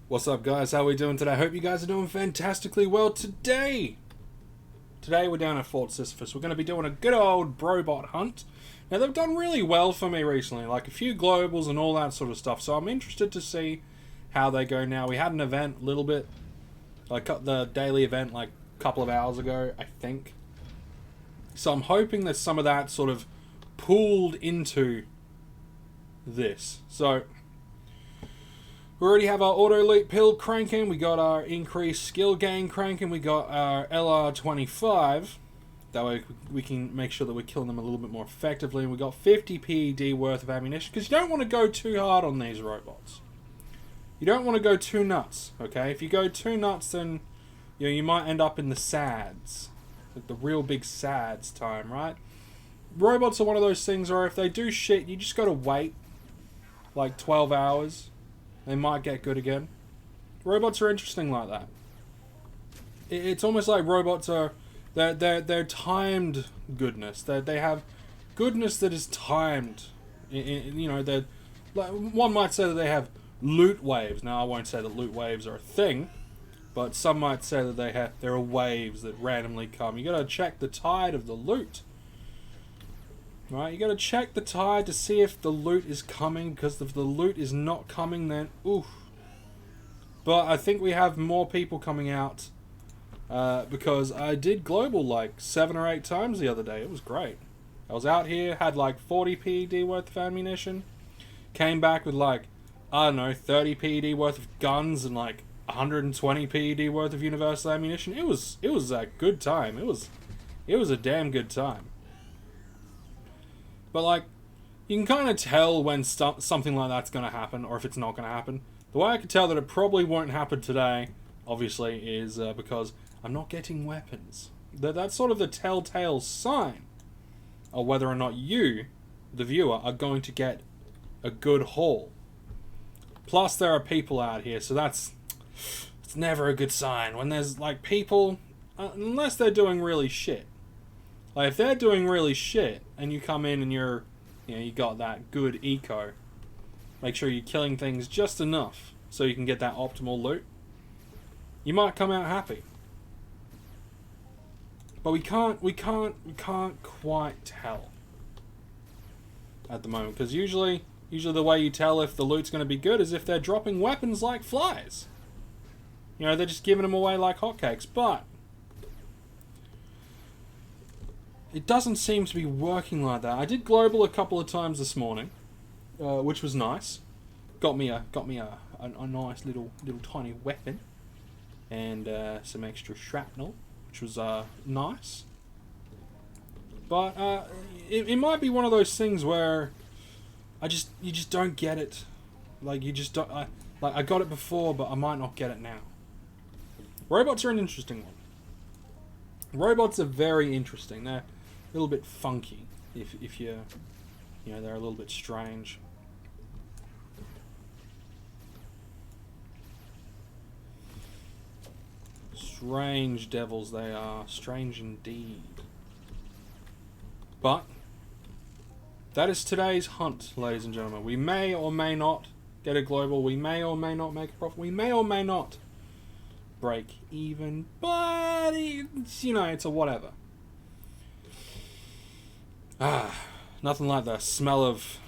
What's up, guys? How are we doing today? I hope you guys are doing fantastically well today. Today we're down at Fort Sisyphus. We're going to be doing a good old BROBOT hunt. Now, they've done really well for me recently, like a few globals and all that sort of stuff, so I'm interested to see how they go now. We had an event a little bit, like the daily event like a couple of hours ago, I think. So I'm hoping that some of that sort of pooled into this. So we already have our auto leap pill cranking, we got our increased skill gain cranking, we got our LR25. That way we can make sure that we're killing them a little bit more effectively. And we got 50 PED worth of ammunition, because you don't want to go too hard on these robots. You don't want to go too nuts, okay? If you go too nuts, then you might end up in the SADs. The real big SADs time, right? Robots are one of those things where if they do shit, you just got to wait like 12 hours. They might get good again. Robots are interesting like that. It's almost like robots are... They're timed goodness. They have goodness that is timed. They're... Like, one might say that they have loot waves. Now, I won't say that loot waves are a thing, but some might say that there are waves that randomly come. You gotta check the tide of the loot. Right, you gotta check the tide to see if the loot is coming, because if the loot is not coming, then oof. But I think we have more people coming out, because I did global like 7 or 8 times the other day. It was great. I was out here, had like 40 PED worth of ammunition, came back with like, I don't know, 30 PED worth of guns and like 120 PED worth of universal ammunition. It was a good time. It was a damn good time. But, like, you can kind of tell when something like that's going to happen, or if it's not going to happen. The way I can tell that it probably won't happen today, obviously, is because I'm not getting weapons. That's sort of the telltale sign of whether or not you, the viewer, are going to get a good haul. Plus, there are people out here, so it's never a good sign. When there's, like, people, unless they're doing really shit. Like, if they're doing really shit, and you come in and you got that good eco, make sure you're killing things just enough so you can get that optimal loot, you might come out happy. But we can't quite tell at the moment, because usually the way you tell if the loot's going to be good is if they're dropping weapons like flies. They're just giving them away like hotcakes, but it doesn't seem to be working like that. I did global a couple of times this morning, which was nice. Got me a nice little tiny weapon and some extra shrapnel, which was nice. But it might be one of those things where you just don't get it. Like, you just don't. I got it before, but I might not get it now. Robots are an interesting one. Robots are very interesting. They're a little bit funky, if they're a little bit strange. Strange devils they are, strange indeed. But that is today's hunt, ladies and gentlemen. We may or may not get a global, we may or may not make a profit, we may or may not break even, but it's a whatever. Nothing like the smell of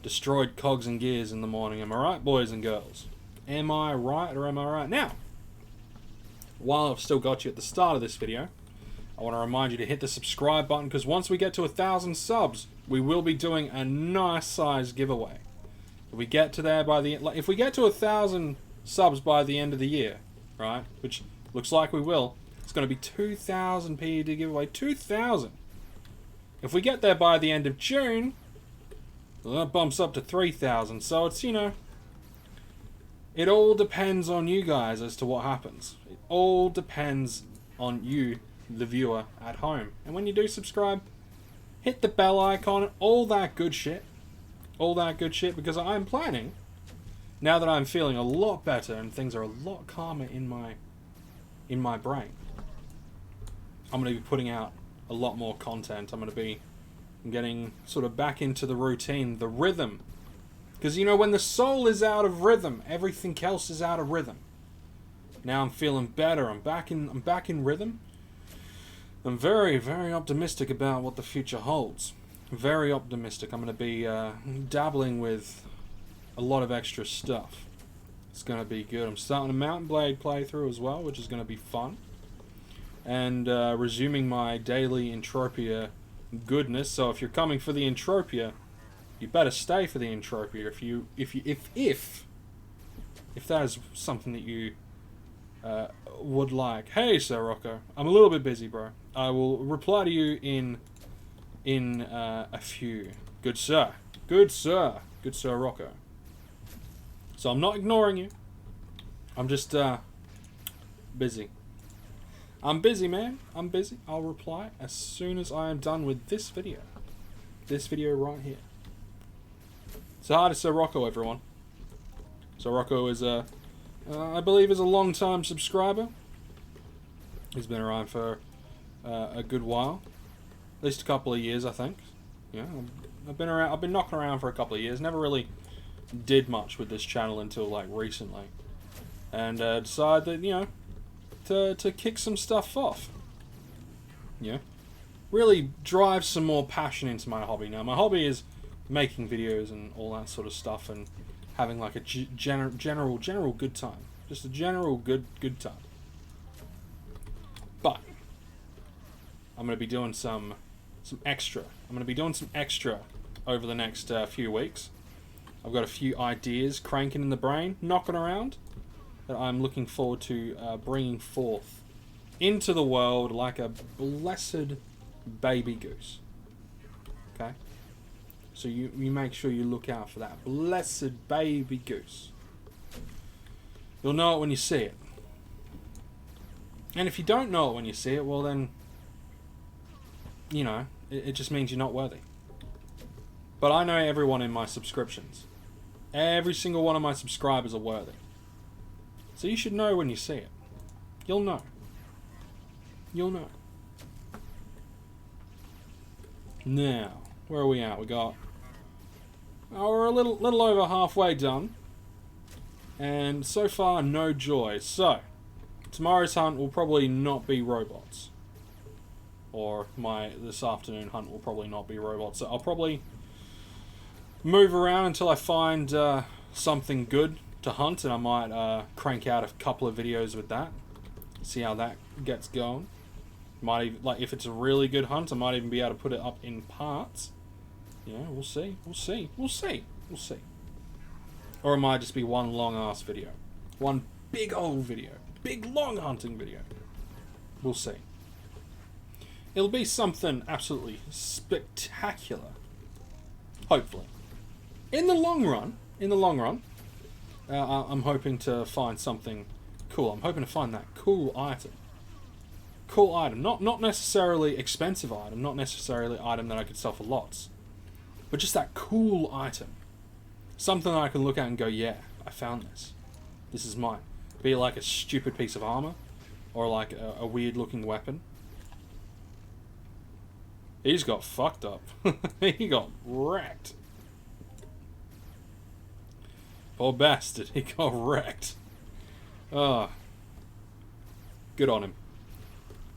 destroyed cogs and gears in the morning. Am I right, boys and girls? Am I right or am I right? Now, while I've still got you at the start of this video, I want to remind you to hit the subscribe button, because once we get to 1,000 subs, we will be doing a nice size giveaway. If we get to 1,000 subs by the end of the year, right, which looks like we will, it's going to be 2,000 PED giveaway. 2,000. If we get there by the end of June, well, that bumps up to 3,000. So it's, it all depends on you guys as to what happens. It all depends on you, the viewer, at home. And when you do subscribe, hit the bell icon, all that good shit. All that good shit, because I'm planning, now that I'm feeling a lot better and things are a lot calmer in my brain, I'm going to be putting out a lot more content. I'm going to be getting sort of back into the routine, the rhythm, Because, you know, when the soul is out of rhythm, everything else is out of rhythm. Now I'm feeling better. I'm back in rhythm. I'm very, very optimistic about what the future holds. Very optimistic. I'm going to be dabbling with a lot of extra stuff. It's going to be good. I'm starting a Mountain Blade playthrough as well, which is going to be fun. And resuming my daily Entropia goodness. So if you're coming for the Entropia, you better stay for the Entropia. If that is something that you would like. Hey, Sir Rocco, I'm a little bit busy, bro. I will reply to you in a few. Good sir, good sir, good Sir Rocco. So I'm not ignoring you. I'm just busy. I'm busy, man. I'm busy. I'll reply as soon as I am done with this video. This video right here. So hi to Sir Rocco, everyone. Sir Rocco is I believe is a long-time subscriber. He's been around for a good while, at least a couple of years, I think. Yeah, I've been around. I've been knocking around for a couple of years. Never really did much with this channel until like recently, and decided that, you know, to kick some stuff off. Yeah, really drive some more passion into my hobby. Now, my hobby is making videos and all that sort of stuff, and having like a general good time. Just a general good time. But I'm going to be doing some extra. I'm going to be doing some extra over the next few weeks. I've got a few ideas cranking in the brain, knocking around, that I'm looking forward to bringing forth into the world like a blessed baby goose. Okay? So you make sure you look out for that blessed baby goose. You'll know it when you see it. And if you don't know it when you see it, well then, you know, it just means you're not worthy. But I know everyone in my subscriptions. Every single one of my subscribers are worthy. So you should know when you see it. You'll know. You'll know. Now, where are we at? We got... Oh, we're a little over halfway done. And so far, no joy. So, tomorrow's hunt will probably not be robots. Or this afternoon hunt will probably not be robots. So I'll probably move around until I find something good to hunt, and I might crank out a couple of videos with that. See how that gets going. Might even, like, if it's a really good hunt, I might even be able to put it up in parts. Yeah, we'll see. We'll see. We'll see. We'll see. Or it might just be one long-ass video. One big old video. Big long hunting video. We'll see. It'll be something absolutely spectacular. Hopefully. In the long run, I'm hoping to find something cool. I'm hoping to find that cool item. Cool item. Not necessarily expensive item. Not necessarily item that I could sell for lots. But just that cool item. Something that I can look at and go, yeah, I found this. This is mine. Be it like a stupid piece of armor. Or like a weird looking weapon. He's got fucked up. He got wrecked. Poor bastard. He got wrecked. Ah. Good on him.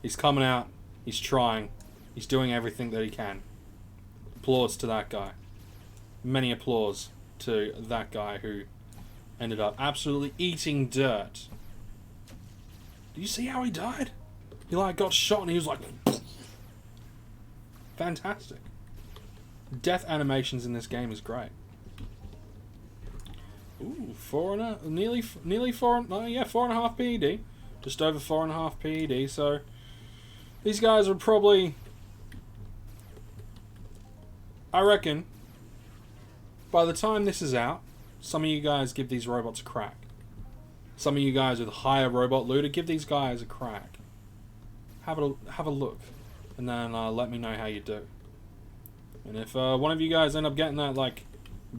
He's coming out. He's trying. He's doing everything that he can. Applause to that guy. Many applause to that guy who ended up absolutely eating dirt. Did you see how he died? He like got shot and he was like... Fantastic. Death animations in this game is great. Ooh, nearly 4.5 PED. Just over 4.5 PED, so... These guys are probably... I reckon, by the time this is out, some of you guys give these robots a crack. Some of you guys with higher robot looter, give these guys a crack. Have a look, and then let me know how you do. And if one of you guys end up getting that like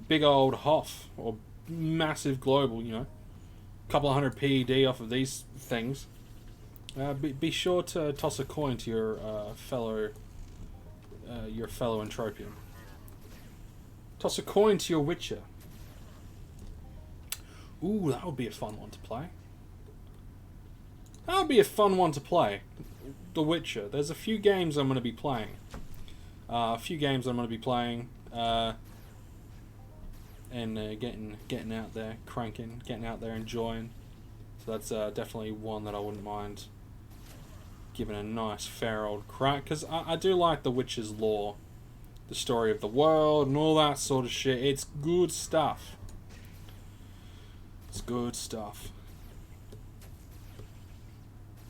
big old Hoff or massive global, you know, couple of hundred PED off of these things, be sure to toss a coin to your fellow Entropian. Toss a coin to your Witcher. Ooh, that would be a fun one to play. That would be a fun one to play. The Witcher. There's a few games I'm going to be playing. And getting out there, cranking, getting out there, enjoying. So that's definitely one that I wouldn't mind giving a nice fair old crack, because I do like The Witcher's lore, the story of the world, and all that sort of shit. It's good stuff. It's good stuff.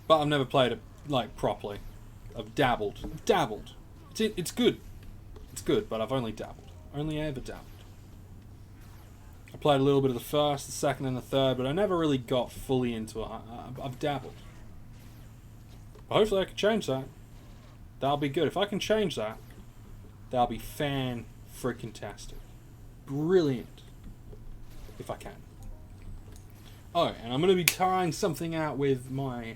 But I've never played it like properly. I've dabbled. It's good. It's good, but I've only dabbled. Only ever dabbled. I played a little bit of the first, the second, and the third, but I never really got fully into it. I've dabbled. But hopefully I can change that. That'll be good. If I can change that, that'll be fan-freaking-tastic. Brilliant. If I can. Oh, and I'm going to be trying something out with my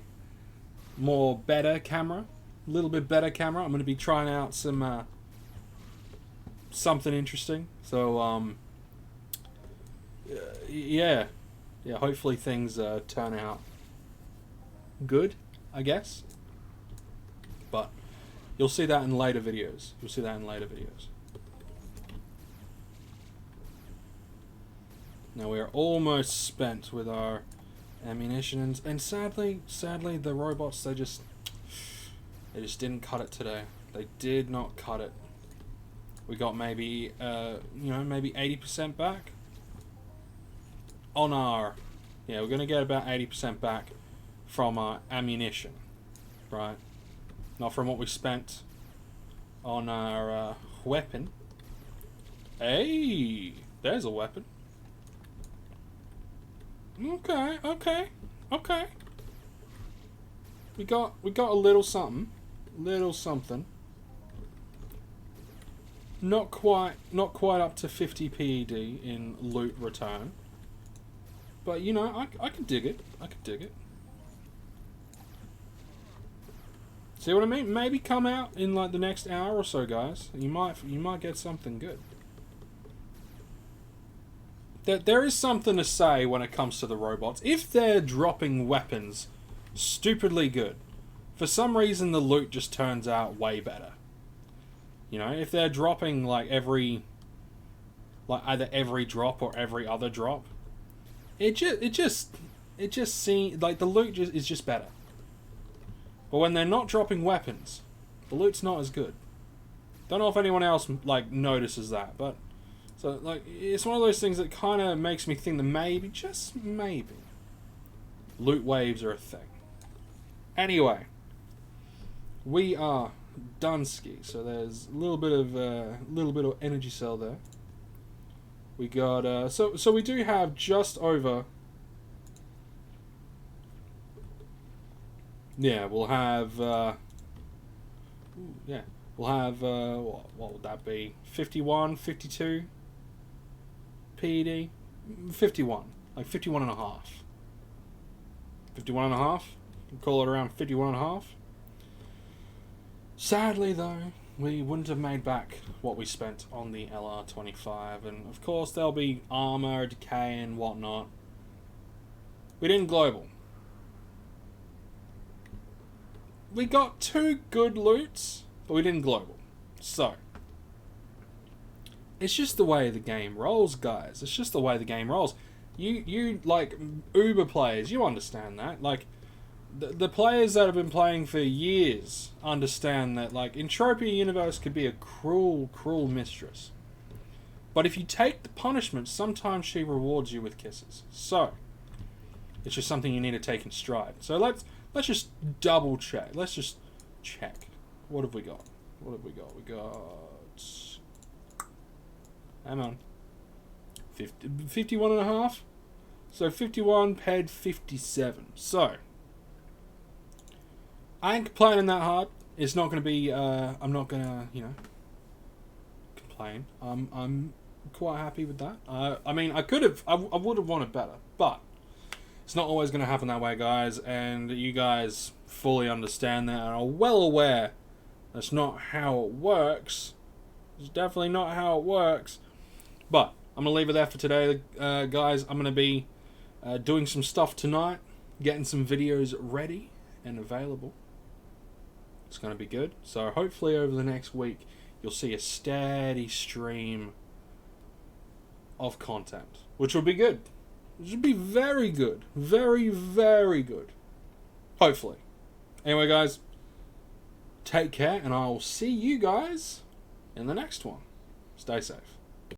better camera. A little bit better camera. I'm going to be trying out some something interesting. So, yeah, hopefully things turn out good, I guess. But you'll see that in later videos. Now we are almost spent with our ammunition, and sadly, the robots, they just didn't cut it today. They did not cut it. We got maybe maybe 80% back on our. Yeah, we're gonna get about 80% back from our ammunition, right? Not from what we spent on our weapon. Hey, there's a weapon. Okay. We got a little something. Not quite up to 50 PED in loot return. But you know, I can dig it. See what I mean? Maybe come out in like the next hour or so, guys. You might get something good. There is something to say when it comes to the robots. If they're dropping weapons stupidly good, for some reason the loot just turns out way better. You know, if they're dropping like either every drop or every other drop, it just seems like the loot is just better. But when they're not dropping weapons, the loot's not as good. Don't know if anyone else like notices that, but so like it's one of those things that kind of makes me think that maybe, just maybe, loot waves are a thing. Anyway, we are done ski. So there's a little bit of energy cell there. We got so we do have just over. Yeah, we'll have what would that be? 51, 52 PED? 51. Like 51 and a half. 51 and a half? We'll call it around 51 and a half. Sadly though, we wouldn't have made back what we spent on the LR25, and of course there'll be armor, decay and whatnot. We didn't global. We got 2 good loots, but we didn't global. So, it's just the way the game rolls, guys. It's just the way the game rolls. You like Uber players, you understand that. Like, the players that have been playing for years understand that, like, Entropia Universe could be a cruel, cruel mistress. But if you take the punishment, sometimes she rewards you with kisses. So, it's just something you need to take in stride. So let's just double check. Let's just check. What have we got? We got... Hang on. 51 and a half? So 51 ped 57. So, I ain't complaining that hard. It's not going to be... I'm not going to, complain. I'm quite happy with that. I mean, I would have wanted better, but it's not always going to happen that way, guys, and you guys fully understand that and are well aware that's not how it works. It's definitely not how it works. But I'm going to leave it there for today, guys. I'm going to be Doing some stuff tonight, getting some videos ready and available. It's going to be good. So hopefully over the next week you'll see a steady stream of content, which will be good. It should be very good. Very, very good. Hopefully. Anyway, guys, take care, and I will see you guys in the next one. Stay safe.